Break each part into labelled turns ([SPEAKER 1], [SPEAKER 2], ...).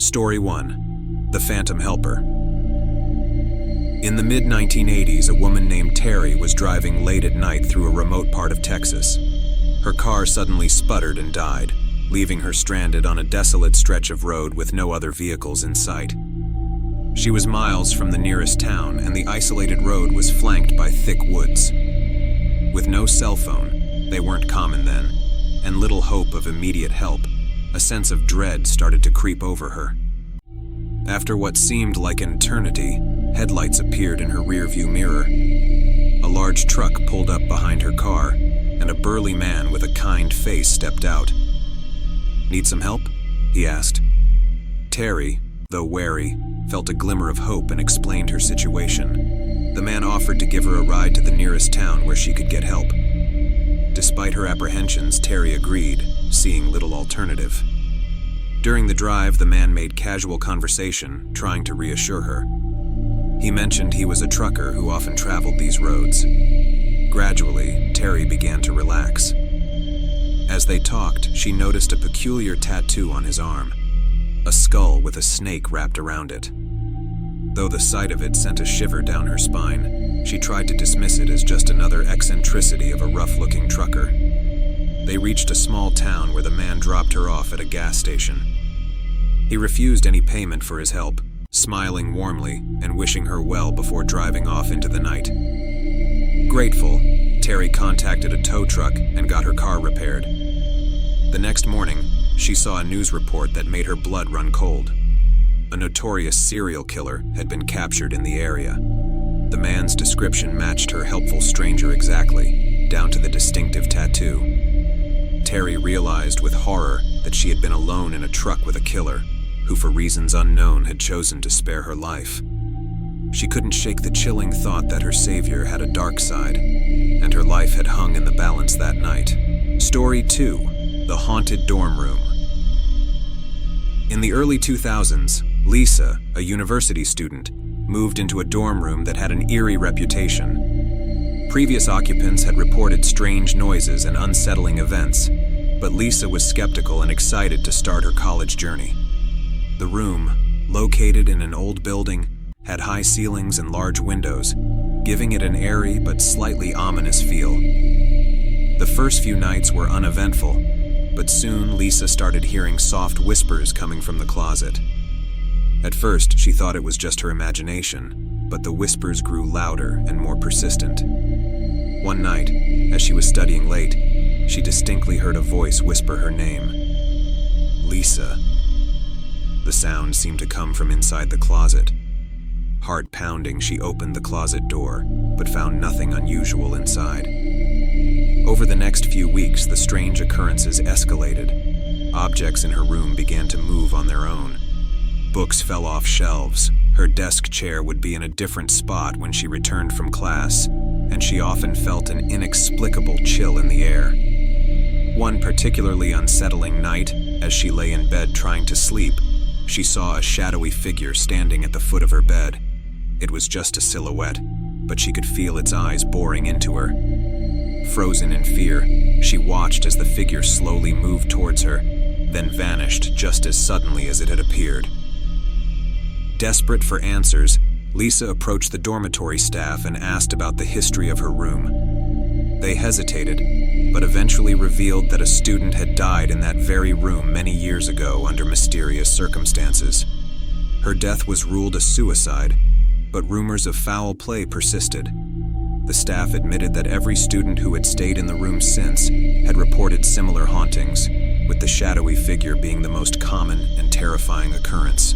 [SPEAKER 1] Story 1. The Phantom Helper. In the mid-1980s, a woman named Terry was driving late at night through a remote part of Texas. Her car suddenly sputtered and died, leaving her stranded on a desolate stretch of road with no other vehicles in sight. She was miles from the nearest town, and the isolated road was flanked by thick woods. With no cell phone, they weren't common then, and little hope of immediate help, a sense of dread started to creep over her. After what seemed like an eternity, headlights appeared in her rearview mirror. A large truck pulled up behind her car, and a burly man with a kind face stepped out. "Need some help?" he asked. Terry, though wary, felt a glimmer of hope and explained her situation. The man offered to give her a ride to the nearest town where she could get help. Despite her apprehensions, Terry agreed, seeing little alternative. During the drive, the man made casual conversation, trying to reassure her. He mentioned he was a trucker who often traveled these roads. Gradually, Terry began to relax. As they talked, she noticed a peculiar tattoo on his arm, a skull with a snake wrapped around it. Though the sight of it sent a shiver down her spine, she tried to dismiss it as just another eccentricity of a rough-looking trucker. They reached a small town where the man dropped her off at a gas station. He refused any payment for his help, smiling warmly and wishing her well before driving off into the night. Grateful, Terry contacted a tow truck and got her car repaired. The next morning, she saw a news report that made her blood run cold. A notorious serial killer had been captured in the area. The man's description matched her helpful stranger exactly, down to the distinctive tattoo. Terry realized with horror that she had been alone in a truck with a killer, who for reasons unknown had chosen to spare her life. She couldn't shake the chilling thought that her savior had a dark side, and her life had hung in the balance that night. Story 2. The Haunted Dorm Room. In the early 2000s, Lisa, a university student, moved into a dorm room that had an eerie reputation. Previous occupants had reported strange noises and unsettling events, but Lisa was skeptical and excited to start her college journey. The room, located in an old building, had high ceilings and large windows, giving it an airy but slightly ominous feel. The first few nights were uneventful, but soon Lisa started hearing soft whispers coming from the closet. At first, she thought it was just her imagination, but the whispers grew louder and more persistent. One night, as she was studying late, she distinctly heard a voice whisper her name. Lisa. The sound seemed to come from inside the closet. Heart pounding, she opened the closet door, but found nothing unusual inside. Over the next few weeks, the strange occurrences escalated. Objects in her room began to move on their own. Books fell off shelves. Her desk chair would be in a different spot when she returned from class, and she often felt an inexplicable chill in the air. One particularly unsettling night, as she lay in bed trying to sleep, she saw a shadowy figure standing at the foot of her bed. It was just a silhouette, but she could feel its eyes boring into her. Frozen in fear, she watched as the figure slowly moved towards her, then vanished just as suddenly as it had appeared. Desperate for answers, Lisa approached the dormitory staff and asked about the history of her room. They hesitated, but eventually revealed that a student had died in that very room many years ago under mysterious circumstances. Her death was ruled a suicide, but rumors of foul play persisted. The staff admitted that every student who had stayed in the room since had reported similar hauntings, with the shadowy figure being the most common and terrifying occurrence.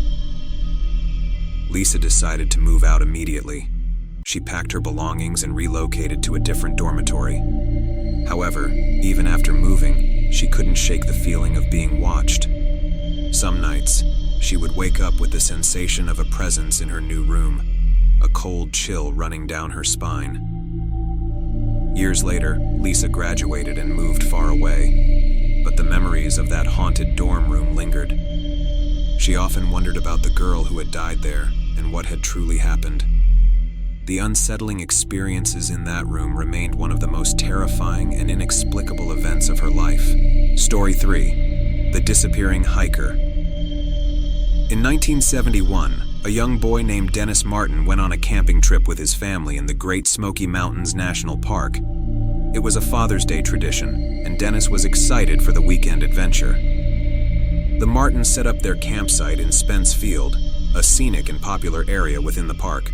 [SPEAKER 1] Lisa decided to move out immediately. She packed her belongings and relocated to a different dormitory. However, even after moving, she couldn't shake the feeling of being watched. Some nights, she would wake up with the sensation of a presence in her new room, a cold chill running down her spine. Years later, Lisa graduated and moved far away, but the memories of that haunted dorm room lingered. She often wondered about the girl who had died there and what had truly happened. The unsettling experiences in that room remained one of the most terrifying and inexplicable events of her life. Story 3. The Disappearing Hiker. In 1971, a young boy named Dennis Martin went on a camping trip with his family in the Great Smoky Mountains National Park. It was a Father's Day tradition, and Dennis was excited for the weekend adventure. The Martins set up their campsite in Spence Field, a scenic and popular area within the park.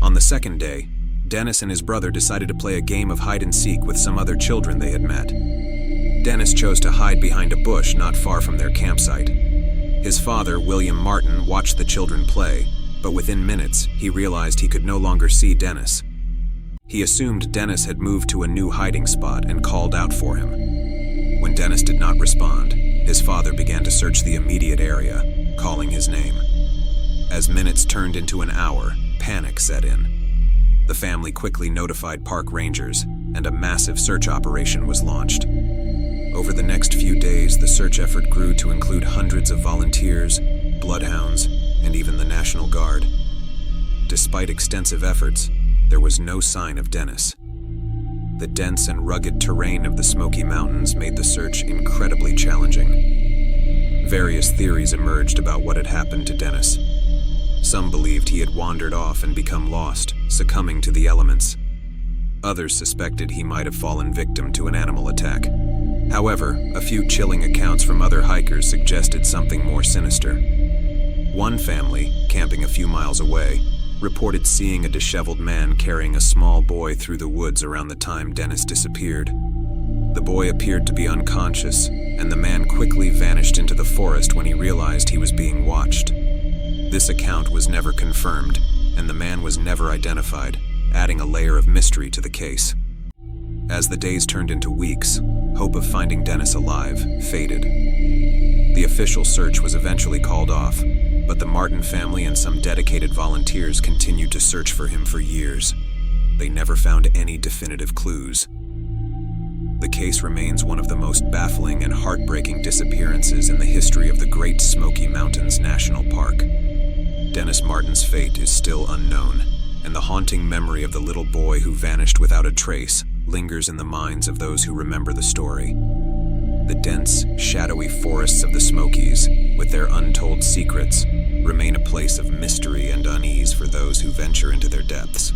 [SPEAKER 1] On the second day, Dennis and his brother decided to play a game of hide-and-seek with some other children they had met. Dennis chose to hide behind a bush not far from their campsite. His father, William Martin, watched the children play, but within minutes, he realized he could no longer see Dennis. He assumed Dennis had moved to a new hiding spot and called out for him. When Dennis did not respond, his father began to search the immediate area, calling his name. As minutes turned into an hour, panic set in. The family quickly notified park rangers, and a massive search operation was launched. Over the next few days, the search effort grew to include hundreds of volunteers, bloodhounds, and even the National Guard. Despite extensive efforts, there was no sign of Dennis. The dense and rugged terrain of the Smoky Mountains made the search incredibly challenging. Various theories emerged about what had happened to Dennis. Some believed he had wandered off and become lost, succumbing to the elements. Others suspected he might have fallen victim to an animal attack. However, a few chilling accounts from other hikers suggested something more sinister. One family, camping a few miles away, reported seeing a disheveled man carrying a small boy through the woods around the time Dennis disappeared. The boy appeared to be unconscious, and the man quickly vanished into the forest when he realized he was being watched. This account was never confirmed, and the man was never identified, adding a layer of mystery to the case. As the days turned into weeks, hope of finding Dennis alive faded. The official search was eventually called off, but the Martin family and some dedicated volunteers continued to search for him for years. They never found any definitive clues. The case remains one of the most baffling and heartbreaking disappearances in the history of the Great Smoky Mountains National Park. Dennis Martin's fate is still unknown, and the haunting memory of the little boy who vanished without a trace lingers in the minds of those who remember the story. The dense, shadowy forests of the Smokies, with their untold secrets, remain a place of mystery and unease for those who venture into their depths.